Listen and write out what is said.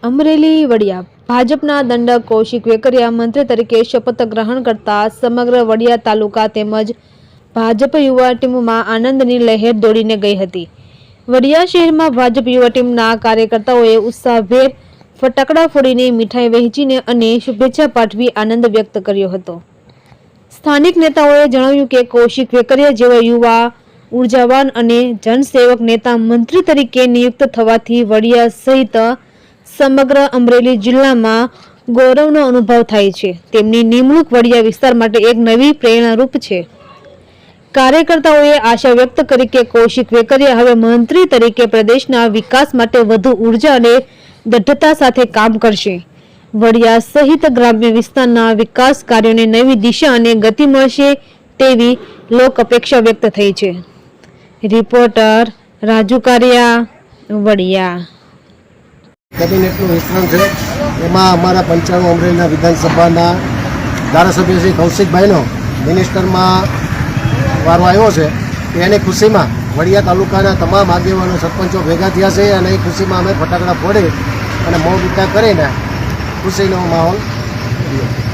અમરેલી વડિયા ભાજપના દંડક કૌશિક વેકરિયા મંત્રી તરીકે શપથ ગ્રહણ કરતા સમગ્ર વડિયા તાલુકા તેમજ ભાજપ યુવા ટીમમાં આનંદની લહેર દોડીને ગઈ હતી। વડિયા શહેરમાં ભાજપ યુવા ટીમના કાર્યકર્તાઓએ ઉત્સાહભેર ફટાકડા ફોડીને મીઠાઈ વહેંચીને અને શુભેચ્છા પાઠવી આનંદ વ્યક્ત કર્યો હતો। સ્થાનિક નેતાઓએ જણાવ્યું કે કૌશિક વેકરિયા જેવા યુવા ઉર્જાવાન અને જનસેવક નેતા મંત્રી તરીકે નિયુક્ત થવાથી વડિયા સહિત સમગ્ર અમરેલી જિલ્લામાં ગૌરવનો અનુભવ થાય છે। તેમની નિમણૂક વડિયા વિસ્તાર માટે એક નવી પ્રેરણારૂપ છે। કાર્યકર્તાઓએ આશા વ્યક્ત કરી કે કૌશિક વેકરિયા હવે મંત્રી તરીકે પ્રદેશના વિકાસ માટે વધુ ઉર્જા અને દૃઢતા સાથે કામ કરશે। વડિયા સહિત ગ્રામ્ય વિસ્તારના વિકાસ કાર્યોને નવી દિશા અને ગતિ મળશે તેવી લોક અપેક્ષા વ્યક્ત થઈ છે। રિપોર્ટર રાજુ કારિયા, વડિયા। કેબિનેટનું વિસ્તરણ છે, એમાં અમારા 95 અમરેલીના વિધાનસભાના ધારાસભ્ય શ્રી કૌશિકભાઈનો મિનિસ્ટરમાં વારો આવ્યો છે। એની ખુશીમાં વડિયા તાલુકાના તમામ આગેવાનો સરપંચો ભેગા થયા છે અને એ ખુશીમાં અમે ફટાકડા ફોડી અને મોં મીઠા કરીને ખુશીનો માહોલ કર્યો।